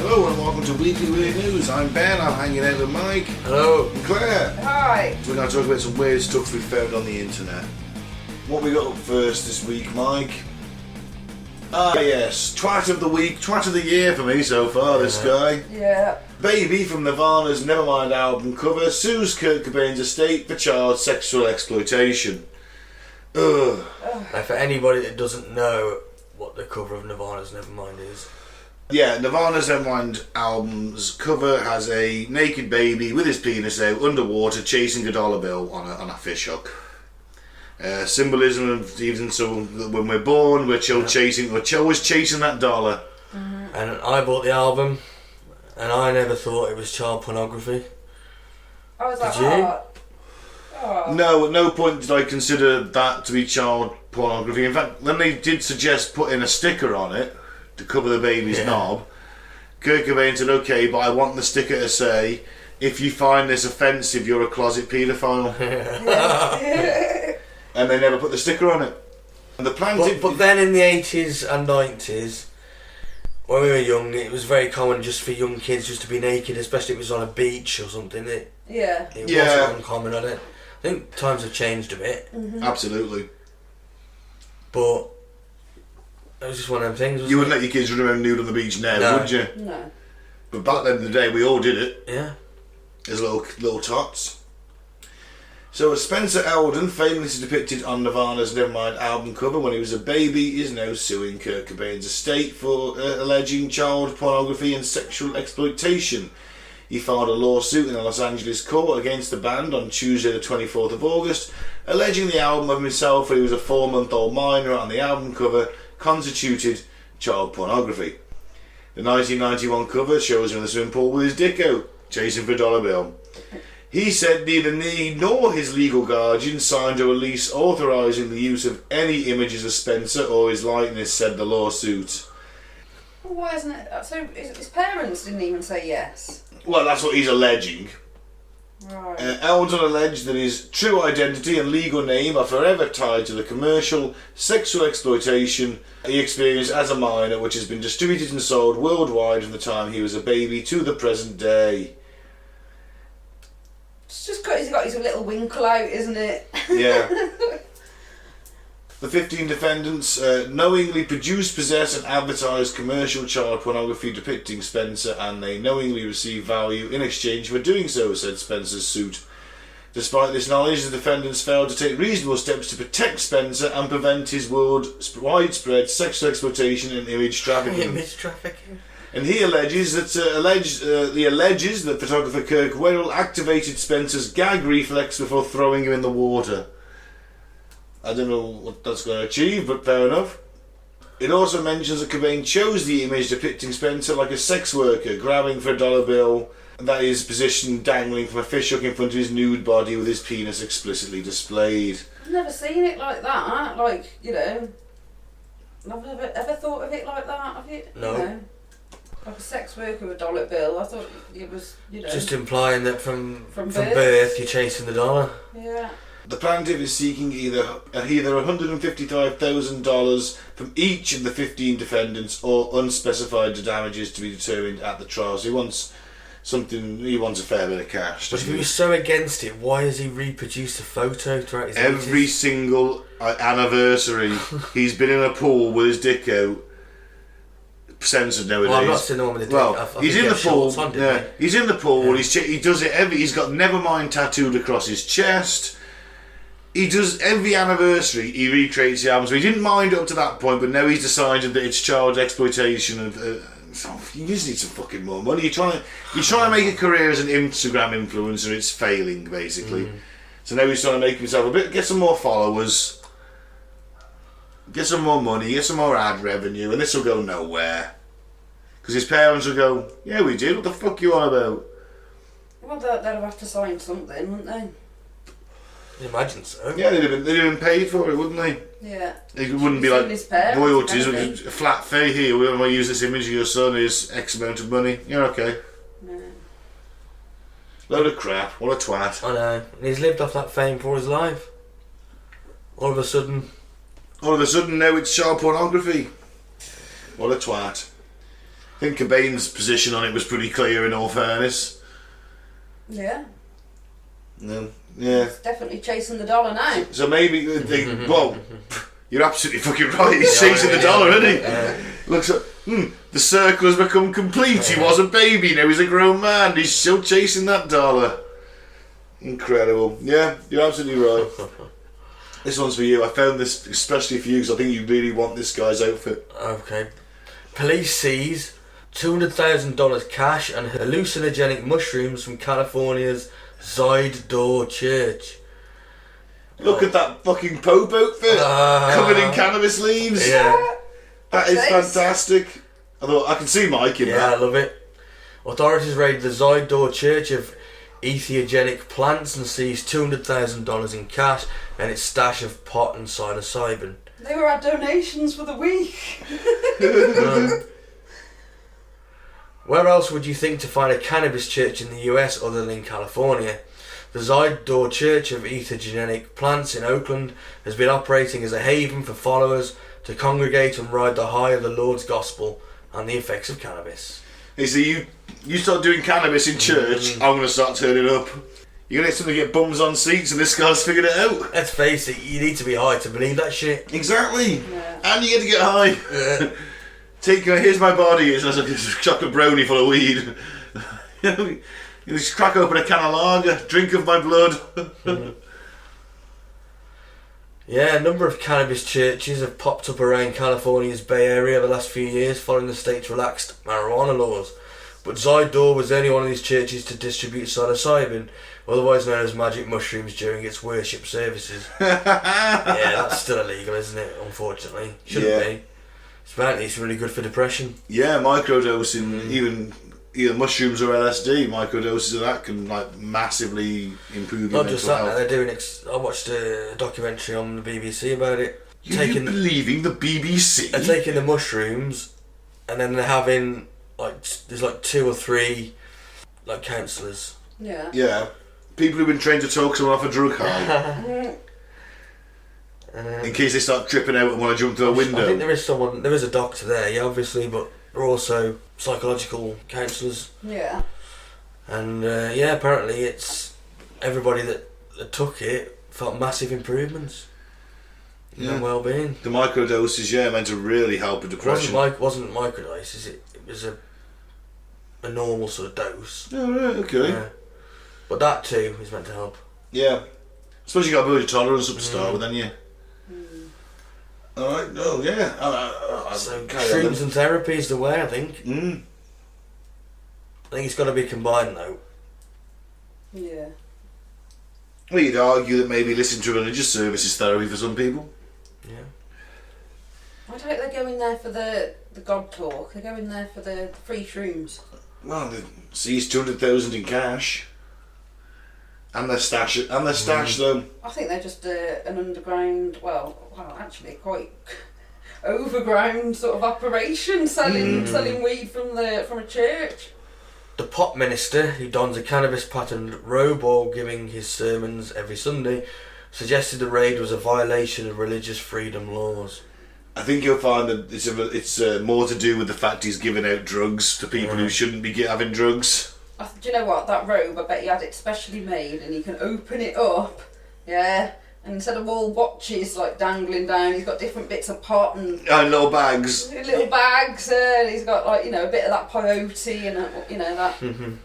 Hello and welcome to Weekly Weird News. I'm Ben, I'm hanging out with Mike. Hello. And Claire. Hi. We're going to talk about some weird stuff we found on the internet. What we got up first this week, Mike? Yes, twat of the week, twat of the year for me so far, this guy. Yeah. Baby from Nirvana's Nevermind album cover sues Kurt Cobain's estate for child sexual exploitation. Ugh. Now, for anybody that doesn't know what the cover of Nirvana's Nevermind is. Yeah, Nirvana's Nevermind album's cover has a naked baby with his penis out underwater chasing a dollar bill on a fish hook. Symbolism of even so that when we're born, we're always chasing that dollar. Mm-hmm. And I bought the album, and I never thought it was child pornography. I was like, Did you? Oh. No, at no point did I consider that to be child pornography. In fact, when they did suggest putting a sticker on it to cover the baby's knob, Kurt Cobain said, okay, but I want the sticker to say, if you find this offensive, you're a closet paedophile. And they never put the sticker on it. And the plan but then in the 80s and 90s, when we were young, it was very common just for young kids just to be naked, especially if it was on a beach or something. It wasn't uncommon, I think times have changed a bit. Mm-hmm. Absolutely. But it was just one of them things, wasn't You wouldn't let your kids run around nude on the beach now, would you? No. But back then in the day, we all did it. Yeah. As little tots. So Spencer Eldon, famously depicted on Nirvana's Nevermind album cover when he was a baby, is now suing Kurt Cobain's estate for alleging child pornography and sexual exploitation. He filed a lawsuit in a Los Angeles court against the band on Tuesday the 24th of August, alleging the album of himself when he was a 4-month-old minor on the album cover constituted child pornography. The 1991 cover shows him in the swimming pool with his dick out, chasing for a dollar bill. He said neither he nor his legal guardian signed a release authorising the use of any images of Spencer or his likeness, said the lawsuit. Well, why isn't it? So his parents didn't even say yes. Well, that's what he's alleging. Right. Eldon alleged that his true identity and legal name are forever tied to the commercial sexual exploitation he experienced as a minor, which has been distributed and sold worldwide from the time he was a baby to the present day. It's just he's got his little winkle out, isn't it? Yeah. The 15 defendants knowingly produced, possess and advertise commercial child pornography depicting Spencer, and they knowingly receive value in exchange for doing so, said Spencer's suit. Despite this knowledge, the defendants failed to take reasonable steps to protect Spencer and prevent his widespread sexual exploitation and image trafficking. Image trafficking. And he alleges that photographer Kirk Wedell activated Spencer's gag reflex before throwing him in the water. I don't know what that's going to achieve, but fair enough. It also mentions that Cobain chose the image depicting Spencer like a sex worker, grabbing for a dollar bill, and that is positioned dangling from a fish hook in front of his nude body with his penis explicitly displayed. I've never seen it like that. Like, I've never ever thought of it like that. Have you? No. You know, like a sex worker with a dollar bill. I thought it was, Just implying that from birth you're chasing the dollar. Yeah. The plaintiff is seeking either $155,000 from each of the 15 defendants or unspecified damages to be determined at the trial. So he wants a fair bit of cash. But if he was so against it, why has he reproduced a photo throughout his Every 80s? single anniversary, he's been in a pool with his dick out. Censored nowadays. Well, I've not seen the one with the dick. Well, I he's in the pool. Yeah. He's in the pool. Yeah. He does it every. He's got Nevermind tattooed across his chest. He does every anniversary. He recreates the album. So he didn't mind up to that point, but now he's decided that it's child exploitation. And you just need some fucking more money. You're trying to make a career as an Instagram influencer. It's failing basically. So now he's trying to make himself get some more followers. Get some more money, get some more ad revenue, and this will go nowhere. Because his parents will go, yeah, we did, what the fuck you on about? Well, they'd have to sign something, wouldn't they? I imagine so. Yeah, they'd have been paid for it, wouldn't they? Yeah. It wouldn't be like royalties, a flat fee here, we want to use this image of your son, is X amount of money, you're okay. No. Load of crap, what a twat. I know, and he's lived off that fame for his life. All of a sudden now it's child pornography. What a twat. think Cobain's position on it was pretty clear, in all fairness. Yeah. No. Yeah. He's definitely chasing the dollar now. So maybe well, you're absolutely fucking right. He's chasing the dollar, isn't he? Yeah. Looks like the circle has become complete. He was a baby, now he's a grown man. He's still chasing that dollar. Incredible. Yeah, you're absolutely right. This one's for you. I found this especially for you because I think you really want this guy's outfit. Okay. Police seize $200,000 cash and hallucinogenic mushrooms from California's Zide Church. Look at that fucking Pope outfit, covered in cannabis leaves. Yeah. That is fantastic. I can see Mike in that. Yeah, I love it. Authorities raided the Zide Church of entheogenic plants and seized $200,000 in cash and its stash of pot and psilocybin. They were our donations for the week. Where else would you think to find a cannabis church in the US other than in California? The Zide Church of entheogenic plants in Oakland has been operating as a haven for followers to congregate and ride the high of the Lord's gospel and the effects of cannabis. Hey, so you start doing cannabis in church, I'm going to start turning up. You're going to get something to get bums on seats and this guy's figured it out. Let's face it, you need to be high to believe that shit. Exactly. Yeah. And you get to get high. Yeah. Here's my body. It's like a chocolate brownie full of weed. You just crack open a can of lager, drink of my blood. Yeah, a number of cannabis churches have popped up around California's Bay Area the last few years following the state's relaxed marijuana laws. But Zide was the only one of these churches to distribute psilocybin, otherwise known as magic mushrooms, during its worship services. Yeah, that's still illegal, isn't it? Unfortunately. Shouldn't be. Apparently it's really good for depression. Yeah, microdosing, either mushrooms or LSD, microdoses of that can like massively improve your Not just mental that, health. they're doing I watched a documentary on the BBC about it. You're believing the BBC? They're taking the mushrooms and then they're having there's 2 or 3 counsellors. Yeah. Yeah. People who've been trained to talk someone off a drug high. In case they start tripping out and want to jump through a window. I think there is a doctor there, yeah, obviously, but they're also psychological counsellors. Yeah. And apparently it's everybody that took it felt massive improvements in their well-being. The microdoses, meant to really help with depression. It wasn't microdoses, it was a normal sort of dose. Oh, right, okay. Yeah. But that too is meant to help. Yeah. I suppose you got to build your tolerance up to start with, then, yeah. Alright, So shrooms and therapy is the way, I think. I think it's got to be combined though. Yeah. Well, you'd argue that maybe listening to religious service is therapy for some people. Yeah. Why don't they go in there for the God talk? They go in there for the free shrooms. Well, they seized 200,000 in cash. And their stash though. I think they're just an underground, well, actually quite overground sort of operation, selling weed from a church. The pop minister, who dons a cannabis-patterned robe while giving his sermons every Sunday, suggested the raid was a violation of religious freedom laws. I think you'll find that it's more to do with the fact he's giving out drugs to people who shouldn't be having drugs. Do you know what? That robe, I bet he had it specially made, and you can open it up, and instead of all watches dangling down, he's got different bits of pot and little bags. Little bags, and he's got a bit of that peyote and that. Them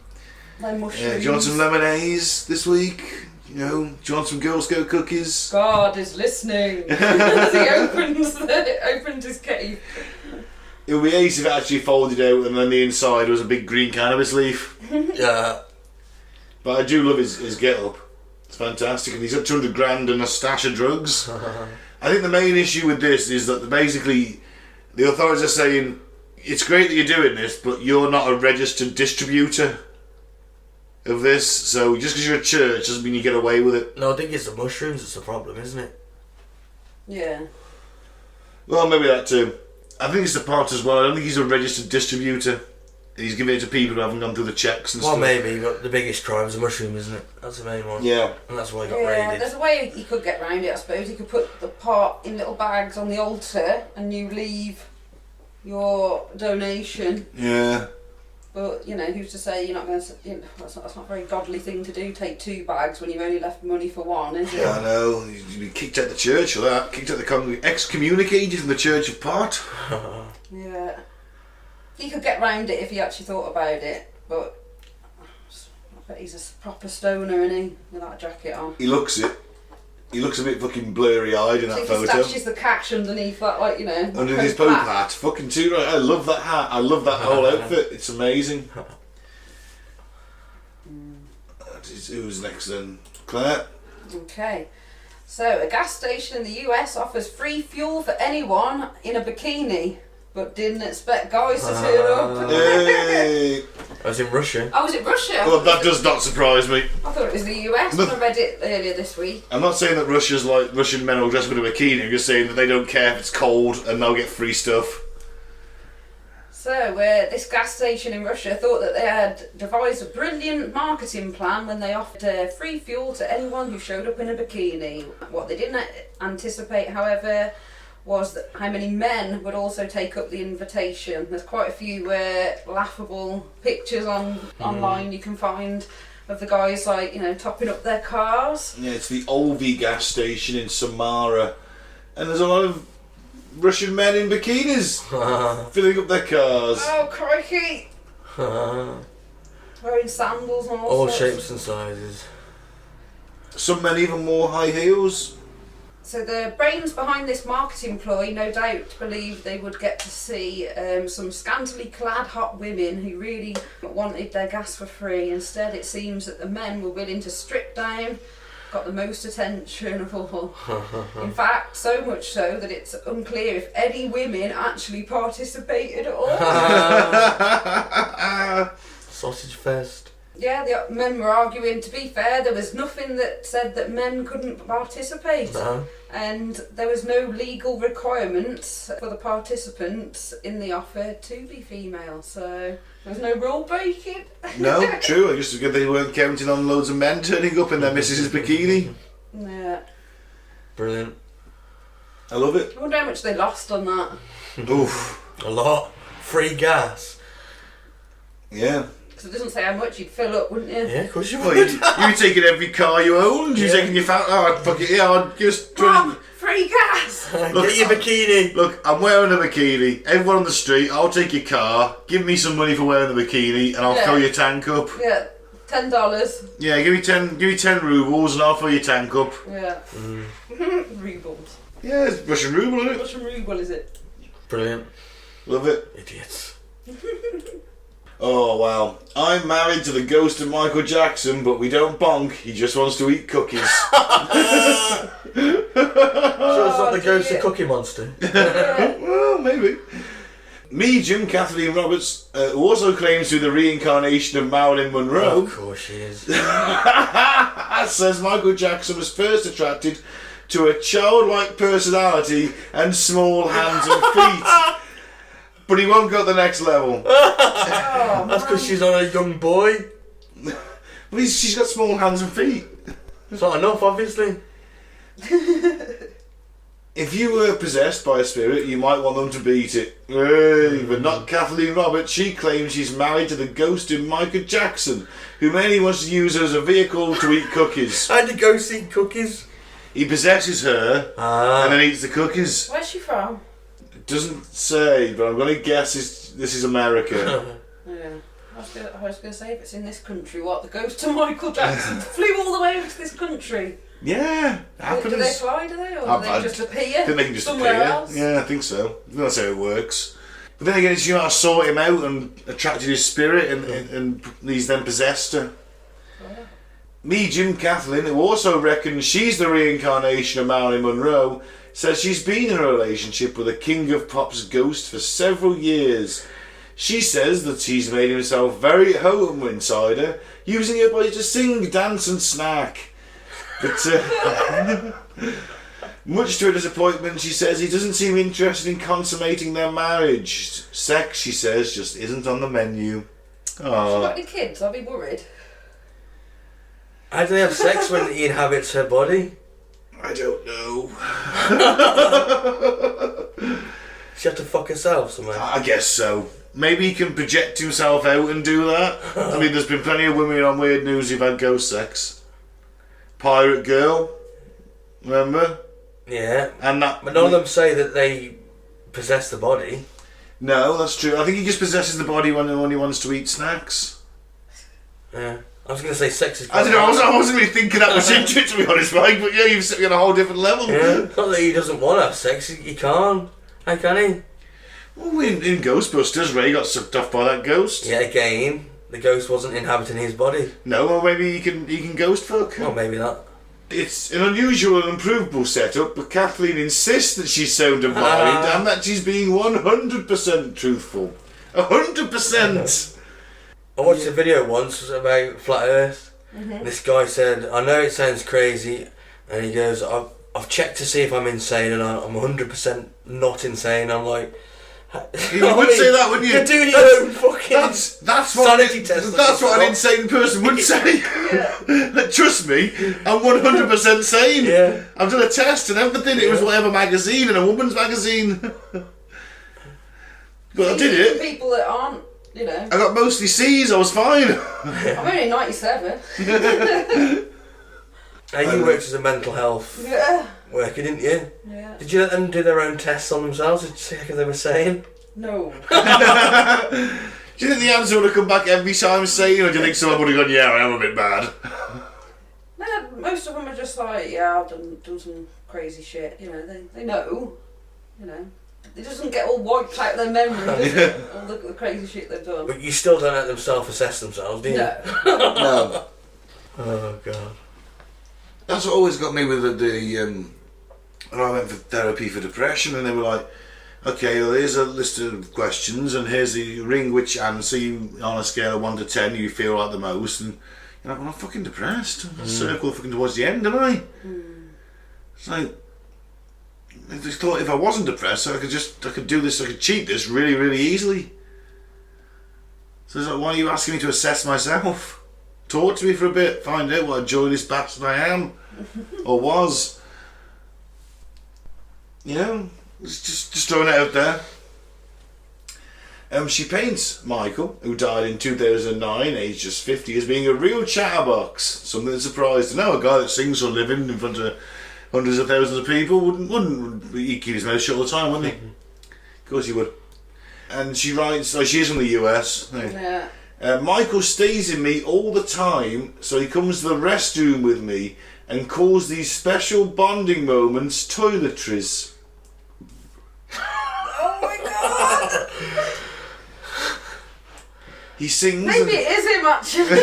mushrooms. Yeah, do you want some lemonades this week? Do you want some Girl Scout cookies? God is listening as he opens his cave. It would be ace if it actually folded out and then the inside was a big green cannabis leaf. Yeah. But I do love his get-up. It's fantastic. And he's got 200 grand and a stash of drugs. I think the main issue with this is that basically the authorities are saying, it's great that you're doing this, but you're not a registered distributor of this. So just because you're a church doesn't mean you get away with it. No, I think it's the mushrooms that's the problem, isn't it? Yeah. Well, maybe that too. I think it's the pot as well. I don't think he's a registered distributor. He's giving it to people who haven't gone through the checks and stuff. Well, maybe, but the biggest crime is the mushroom, isn't it? That's the main one. Yeah. And that's why he got raided. There's a way he could get around it, I suppose. He could put the pot in little bags on the altar, and you leave your donation. Yeah. But, who's to say you're not going to... that's not a very godly thing to do, take 2 bags when you've only left money for 1, is it? Yeah, I know. You'd be kicked out the church for that. Kicked out the excommunicated from the Church of Pot. Yeah. He could get round it if he actually thought about it, but... I bet he's a proper stoner, isn't he? With that jacket on. He looks it. He looks a bit fucking blurry-eyed in that photo. He stashes the cash underneath that, under his Pope hat. Fucking too right. I love that hat. I love that whole outfit. It's amazing. Who's next then? Claire? Okay. So, a gas station in the US offers free fuel for anyone in a bikini, but didn't expect guys to turn up. Hey. I was in Russia. Oh, was it Russia? Well, that does not surprise me. I thought it was the US when I read it earlier this week. I'm not saying that Russia's like Russian men will dress up in a bikini. I'm just saying that they don't care if it's cold and they'll get free stuff. So, this gas station in Russia thought that they had devised a brilliant marketing plan when they offered free fuel to anyone who showed up in a bikini. What they didn't anticipate, however, was that how many men would also take up the invitation. There's quite a few laughable pictures online you can find of the guys topping up their cars. Yeah, it's the Olvi gas station in Samara, and there's a lot of Russian men in bikinis filling up their cars. Oh, crikey! Wearing sandals and all shapes and sizes. Some men even wore high heels. So the brains behind this marketing ploy no doubt believed they would get to see some scantily clad hot women who really wanted their gas for free. Instead, it seems that the men were willing to strip down, got the most attention of all. In fact, so much so that it's unclear if any women actually participated at all. Sausage fest. Yeah, the men were arguing. To be fair, there was nothing that said that men couldn't participate. No. And there was no legal requirements for the participants in the offer to be female, so there was no rule breaking. No, true. I guess it's good they weren't counting on loads of men turning up in their missus's bikini. Yeah. Brilliant. I love it. I wonder how much they lost on that. Oof. A lot. Free gas. Yeah. Because it doesn't say how much you'd fill up, wouldn't you? Yeah, of course you Well, would. you taking every car you owned. You're taking your fuck it. Yeah, I'd just. Mom, free gas! Look, get your bikini. Look, I'm wearing a bikini. Everyone on the street, I'll take your car. Give me some money for wearing the bikini, and I'll fill your tank up. Yeah, $10. Yeah, give me 10 rubles, and I'll fill your tank up. Yeah. Rubles. Yeah, it's Russian ruble, isn't it? Russian ruble, is it? Brilliant. Love it. Idiots. Oh wow. I'm married to the ghost of Michael Jackson, but we don't bonk. He just wants to eat cookies. So it's not the ghost of Cookie Monster? Well, maybe. Medium Kathleen Roberts, who also claims to be the reincarnation of Marilyn Monroe, Of course she is. says Michael Jackson was first attracted to a childlike personality and small hands and feet. But he won't go to the next level. That's because she's on a young boy. But she's got small hands and feet. It's not enough, obviously. If you were possessed by a spirit, you might want them to beat it. Hey, but not Kathleen Roberts. She claims she's married to the ghost of Michael Jackson, who mainly wants to use her as a vehicle to eat cookies. And the ghost eat cookies. He possesses her and then eats the cookies. Where's she from? It doesn't say, but I'm going to guess this is America. Yeah. I was going to say, if it's in this country, what? The ghost of Michael Jackson flew all the way over to this country. Yeah, happens. Do they fly, do they? Or do they just appear? I think they can just somewhere appear. else? Yeah, I think so. That's how it works. But then again, it's you know, I sought him out and attracted his spirit, and he's then possessed her. Medium Kathleen, who also reckons she's the reincarnation of Marilyn Monroe, says she's been in a relationship with a King of Pop's ghost for several years. She says that he's made himself very at home inside her, using her body to sing, dance and snack. But much to her disappointment, she says he doesn't seem interested in consummating their marriage. Sex, she says, just isn't on the menu. She's got any kids? I'll be worried. How do they have sex when he inhabits her body? I don't know. She had to fuck herself somehow. I guess so. Maybe he can project himself out and do that. I mean, there's been plenty of women on Weird News who've had ghost sex. Pirate Girl, remember? Yeah. And that. But none of them say that they possess the body. No, that's true. I think he just possesses the body when he wants to eat snacks. Yeah. I was going to say sex is... I don't know, I wasn't really thinking that much into it, to be honest, Mike, but yeah, you've set me on a whole different level. Yeah, it's not that he doesn't want to have sex, he can't. How can he? Well, in Ghostbusters, Ray got sucked off by that ghost. Yeah, again, the ghost wasn't inhabiting his body. No, well, maybe he can ghost fuck. Well, maybe not. It's an unusual and improvable setup, but Kathleen insists that she's sound of mind and that she's being 100% truthful. 100%! I watched a video once about Flat Earth. Mm-hmm. This guy said, I know it sounds crazy, and he goes, I've checked to see if I'm insane, and I'm 100% not insane. I'm like... You would say that, wouldn't you? You're doing your own fucking that's sanity test. That's what an insane person would say. Trust me, I'm 100% sane. Yeah. I've done a test and everything. It was whatever magazine, and a woman's magazine. But I did it. People that aren't, you know. I got mostly C's. I was fine. I'm only 97. And you worked as a mental health worker, didn't you? Yeah. Did you let them do their own tests on themselves to check if they were sane? No. Do you think the answer would have come back every time sane, or do you think someone would have gone, yeah, I am a bit bad? No, most of them are just like, yeah, I've done some crazy shit. You know, they know. You know, it doesn't get all wiped out of their memory, does it? All the crazy shit they've done. But you still don't let them self-assess themselves, do you? No. No. Oh God. That's what always got me with the when I went for therapy for depression, and they were like, okay, well, here's a list of questions, and here's the ring which answer you on a scale of 1 to 10 you feel like the most, and you're like, well, I'm fucking depressed. I'm circle fucking towards the end, am I? It's like, I just thought if I wasn't depressed, I could do this, I could cheat this really, really easily. So it's like, why are you asking me to assess myself? Talk to me for a bit, find out what a joyless bastard I am, or was. You know, it's just throwing it out there. She paints Michael, who died in 2009, aged just 50, as being a real chatterbox. Something that surprised her. No, a guy that sings for a living in front of hundreds of thousands of people wouldn't he'd keep his mouth shut all the time, wouldn't he? Of course he would. And she writes, she is from the US. Yeah. Michael stays in me all the time, so he comes to the restroom with me and calls these special bonding moments toiletries. Oh my God! He sings. Maybe it is him actually.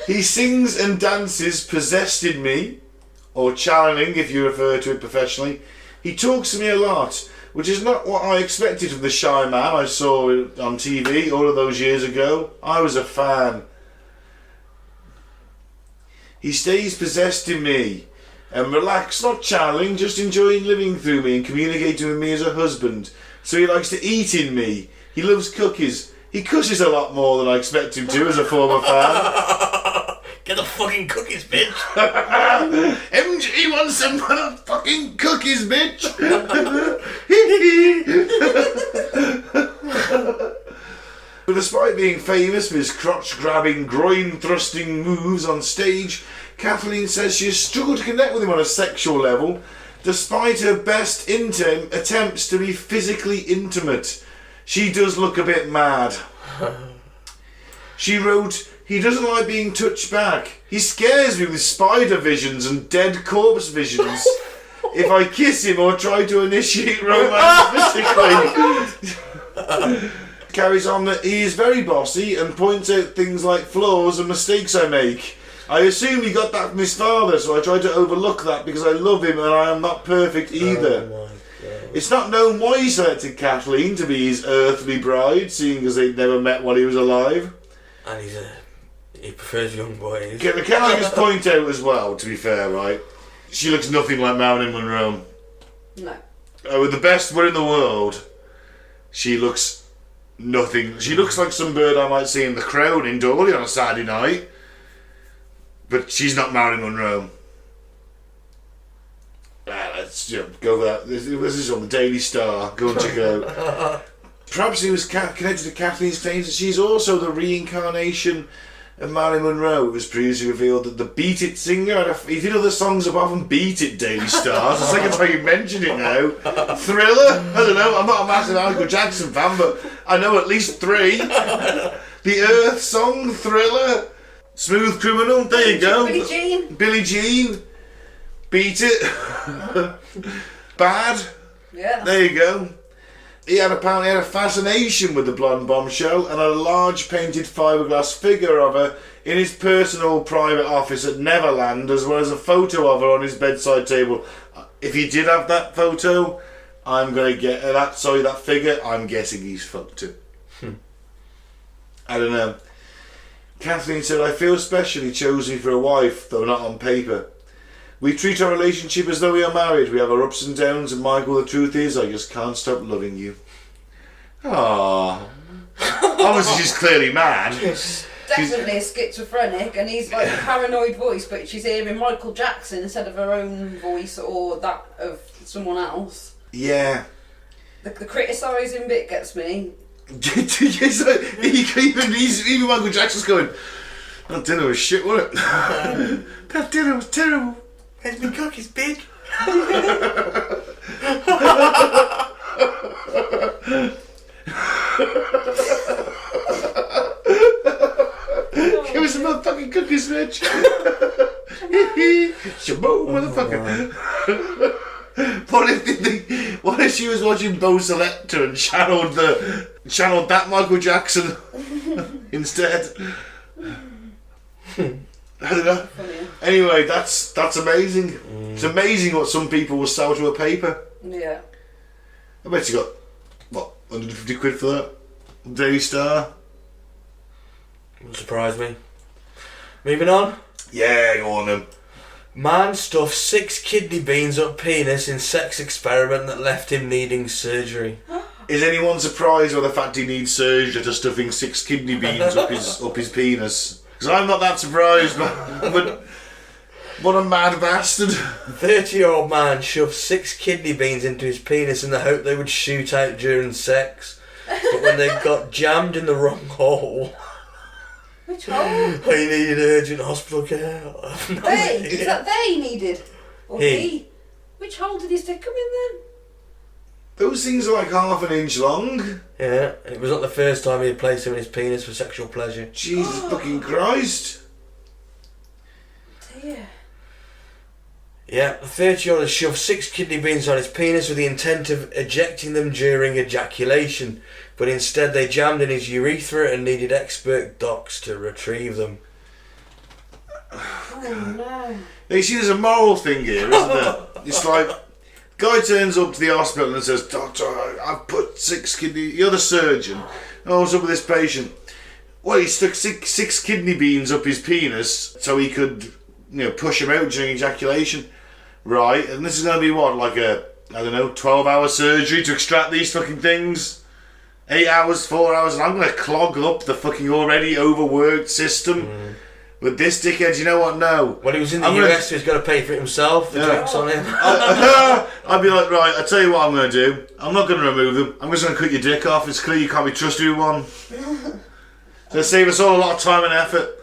He sings and dances possessed in me, or channeling if you refer to it professionally. He talks to me a lot, which is not what I expected from the shy man I saw on TV all of those years ago. I was a fan. He stays possessed in me and relaxed, not channeling, just enjoying living through me and communicating with me as a husband. So he likes to eat in me. He loves cookies. He cusses a lot more than I expect him to as a former fan. Get the fucking cookies, bitch. MG wants some fucking cookies, bitch. But despite being famous for his crotch-grabbing, groin-thrusting moves on stage, Kathleen says she has struggled to connect with him on a sexual level, despite her best attempts to be physically intimate. She does look a bit mad. She wrote, he doesn't like being touched back. He scares me with spider visions and dead corpse visions. If I kiss him or try to initiate romance physically. Carries on that he is very bossy and points out things like flaws and mistakes I make. I assume he got that from his father, so I try to overlook that because I love him and I am not perfect either. Oh, it's not known why he selected Kathleen to be his earthly bride, seeing as they'd never met while he was alive. And he prefers young boys. Can I just point out as well, to be fair, right? She looks nothing like Marilyn Monroe. No. With the best one in the world, she looks nothing. She looks like some bird I might see in the crowd in Dawley on a Saturday night. But she's not Marilyn Monroe. go for that. This is on the Daily Star. Go and check it out. Perhaps he was connected to Kathleen's claims that she's also the reincarnation of Marilyn Monroe. It was previously revealed that the Beat It singer, he did other songs apart from Beat It, Daily Star. It's the second time you mentioned it now. Thriller? I don't know, I'm not a massive Michael Jackson fan, but I know at least 3. The Earth song, Thriller, Smooth Criminal, there you go. Billie Jean. Billie Jean. Beat It. Bad. Yeah. There you go. He apparently had a fascination with the blonde bombshell and a large painted fiberglass figure of her in his personal private office at Neverland, as well as a photo of her on his bedside table. If he did have that photo, I'm going to get that figure, I'm guessing he's fucked it. I don't know. Kathleen said, I feel specially chosen for a wife, though not on paper. We treat our relationship as though we are married. We have our ups and downs, and Michael, the truth is, I just can't stop loving you. Aww. Obviously, she's clearly mad. Definitely a schizophrenic, and he's like a paranoid voice, but she's hearing Michael Jackson instead of her own voice or that of someone else. Yeah. The criticising bit gets me. Even Michael Jackson's going, that dinner was shit, wasn't it? That dinner was terrible. Where's my cookies, big? Give us some motherfucking cookies, Rich. Shaboom, motherfucker. What if she was watching Bo Selector and channeled that Michael Jackson instead? I don't know. Anyway, that's amazing. It's amazing what some people will sell to a paper. Yeah. I bet you got, what, 150 quid for that? Daily Star? Wouldn't surprise me. Moving on. Yeah, go on then. Man stuffed 6 kidney beans up penis in sex experiment that left him needing surgery. Is anyone surprised by the fact he needs surgery after stuffing 6 kidney beans up his penis? Because I'm not that surprised, but what a mad bastard. 30-year-old man shoved 6 kidney beans into his penis in the hope they would shoot out during sex. But when they got jammed in the wrong hole... Which hole? He needed urgent hospital care. Is that they needed? Or he? Which hole did he stick them in then? Those things are like half an inch long. Yeah, and it was not the first time he had placed them in his penis for sexual pleasure. Jesus fucking Christ. Dear. Yeah, the 30-year-old had shoved 6 kidney beans on his penis with the intent of ejecting them during ejaculation, but instead they jammed in his urethra and needed expert docs to retrieve them. Oh no. You see, there's a moral thing here, isn't there? It's like, guy turns up to the hospital and says, Doctor, I've put 6 kidney... You're the surgeon. Oh, what's up with this patient? Well, he stuck six kidney beans up his penis so he could, push him out during ejaculation. Right, and this is going to be what, like a, 12-hour surgery to extract these fucking things? 8 hours, 4 hours, and I'm going to clog up the fucking already overworked system with this dickhead. You know what? No. Well, he was in the US, so he's got to pay for it himself. The drinks on him. I'd be like, right, I'll tell you what I'm going to do. I'm not going to remove them. I'm just going to cut your dick off. It's clear you can't be trusted with one. So save us all a lot of time and effort.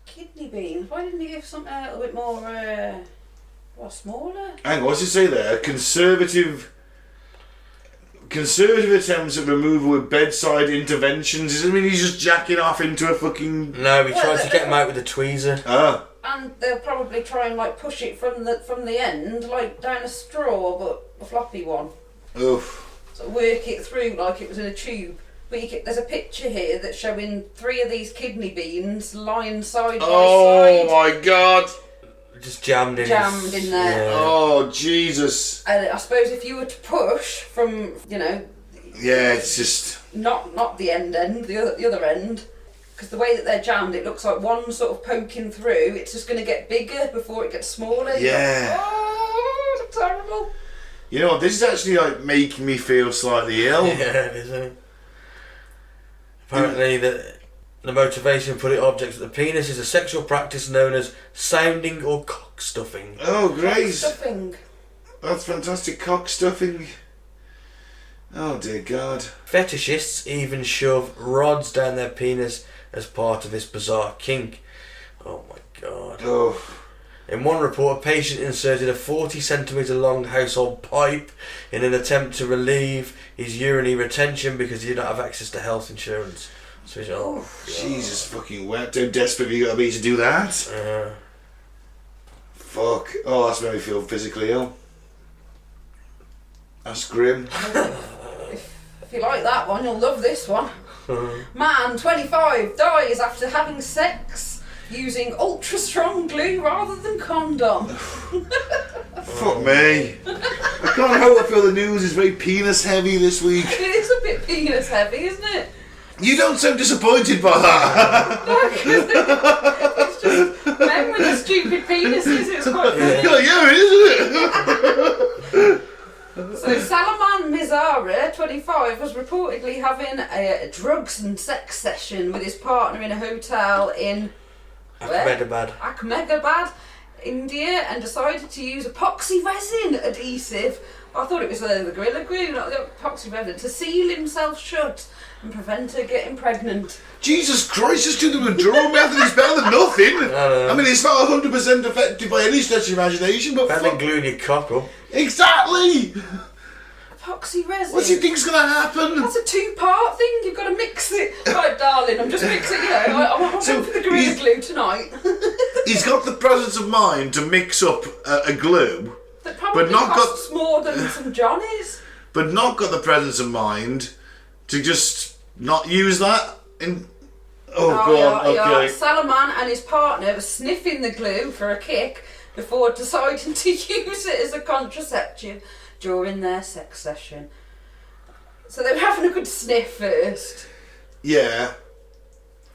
Kidney beans. Why didn't he give something a little bit more, smaller? Hang on, what's it say there? Conservative attempts at removal with bedside interventions. Does it mean he's just jacking off into a fucking... No, he tried to get him out with a tweezer. Ah. And they'll probably try and push it from the end, down a straw, but a floppy one. Oof. So work it through like it was in a tube. But there's a picture here that's showing 3 of these kidney beans lying side by side. Oh my God. Just jammed in there. Yeah. Oh Jesus! And I suppose if you were to push from, yeah, it's just not the end, the other end, because the way that they're jammed, it looks like one sort of poking through. It's just going to get bigger before it gets smaller. Yeah. Oh, it's terrible. You know what? This is actually making me feel slightly ill. Yeah, it is. Apparently, the motivation for the objects of the penis is a sexual practice known as sounding or cock stuffing. Oh, great. Cock stuffing. That's fantastic cock stuffing. Oh dear God. Fetishists even shove rods down their penis as part of this bizarre kink. Oh my God. Oh. In one report, a patient inserted a 40cm long household pipe in an attempt to relieve his urinary retention because he did not have access to health insurance. So he's Jesus fucking wet. How desperate have you got to be to do that? Fuck. Oh, that's made me feel physically ill. That's grim. If you like that one, you'll love this one. Man, 25, dies after having sex using ultra-strong glue rather than condom. Fuck me. I can't help but feel the news is very penis heavy this week. It is a bit penis heavy, isn't it? You don't sound disappointed by that. No, because it's just men with the stupid penises. It's quite funny. Yeah, isn't it? So Salaman Mizara, 25, was reportedly having a drugs and sex session with his partner in a hotel in Ahmedabad, India, and decided to use epoxy resin adhesive. I thought it was the Gorilla Glue, not the epoxy resin, to seal himself shut and prevent her getting pregnant. Jesus Christ, just do the withdrawal method. It's better than nothing. I mean, it's not 100% effective by any stretch of imagination, but better than gluing your cock up. Exactly. Epoxy resin. What do you think's going to happen? That's a 2-part thing. You've got to mix it. Right, darling, I'm just mixing it. I'm going for the Gorilla Glue tonight. He's got the presence of mind to mix up a glue, that probably costs more than some Johnnies. But not got the presence of mind to just not use that. Okay. Salaman and his partner were sniffing the glue for a kick before deciding to use it as a contraceptive during their sex session. So they were having a good sniff first. Yeah.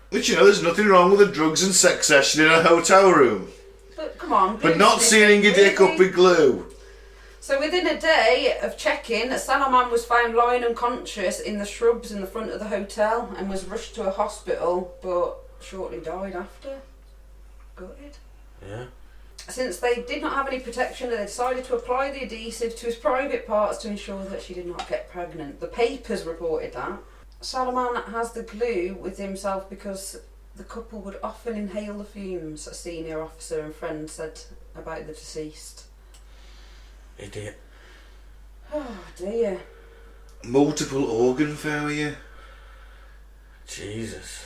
Which, there's nothing wrong with a drugs and sex session in a hotel room. But come on. But not sealing your dick up with glue. So within a day of check-in, Salaman was found lying unconscious in the shrubs in the front of the hotel and was rushed to a hospital, but shortly died after. Gutted. Yeah. Since they did not have any protection, they decided to apply the adhesive to his private parts to ensure that she did not get pregnant. The papers reported that. Salaman has the glue with himself because the couple would often inhale the fumes, a senior officer and friend said about the deceased. Idiot. Oh dear. Multiple organ failure. Jesus.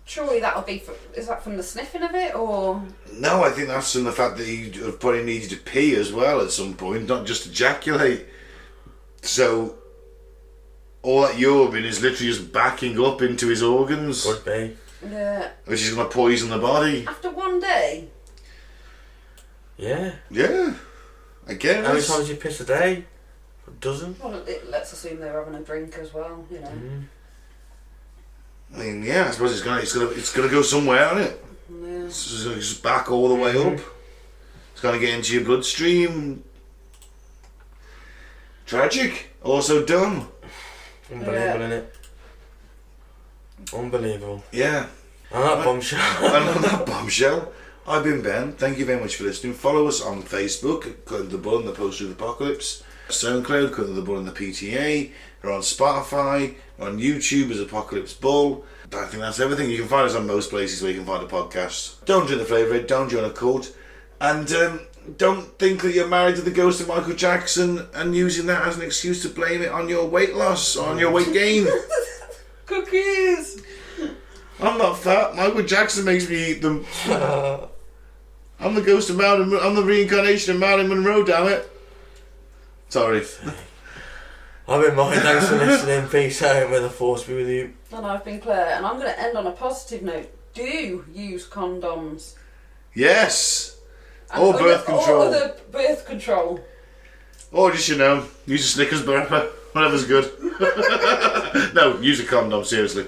Surely that'll be is that from the sniffing of it, or? No, I think that's from the fact that he probably needed to pee as well at some point, not just ejaculate. So all that urine is literally just backing up into his organs. Could be. Yeah. Which is going to poison the body. After one day? Yeah. Yeah. I guess. How many times do you piss a day? A dozen? Well, let's assume they were having a drink as well, I mean, yeah, I suppose it's gonna go somewhere, isn't it? Yeah. It's just back all the way up. It's gonna get into your bloodstream. Tragic. Also dumb. Unbelievable, innit? Unbelievable. Yeah. On that bombshell. And on that bombshell, I've been Ben. Thank you very much for listening. Follow us on Facebook, Cutting the Bull and the Post of the Apocalypse. SoundCloud, Cutting the Bull and the PTA. We're on Spotify. We're on YouTube as Apocalypse Bull. I think that's everything. You can find us on most places where you can find a podcast. Don't drink the flavour, don't join a cult. And don't think that you're married to the ghost of Michael Jackson and using that as an excuse to blame it on your weight loss or on your weight gain. Cookies! I'm not fat. Michael Jackson makes me eat them. I'm the ghost of Marilyn. I'm the reincarnation of Marilyn Monroe, damn it. Sorry. I've been Mike. Thanks for listening. Peace out. May the force be with you. And I've been Claire, and I'm going to end on a positive note. Do use condoms. Yes. Or birth control. Or other birth control. Or just, use a Snickers bar. Whatever's good. No, use a condom, seriously.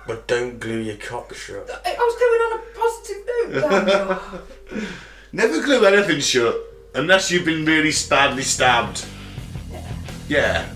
But don't glue your cock shut. I was going on a positive note, Daniel. Never glue anything shut unless you've been really badly stabbed. Yeah.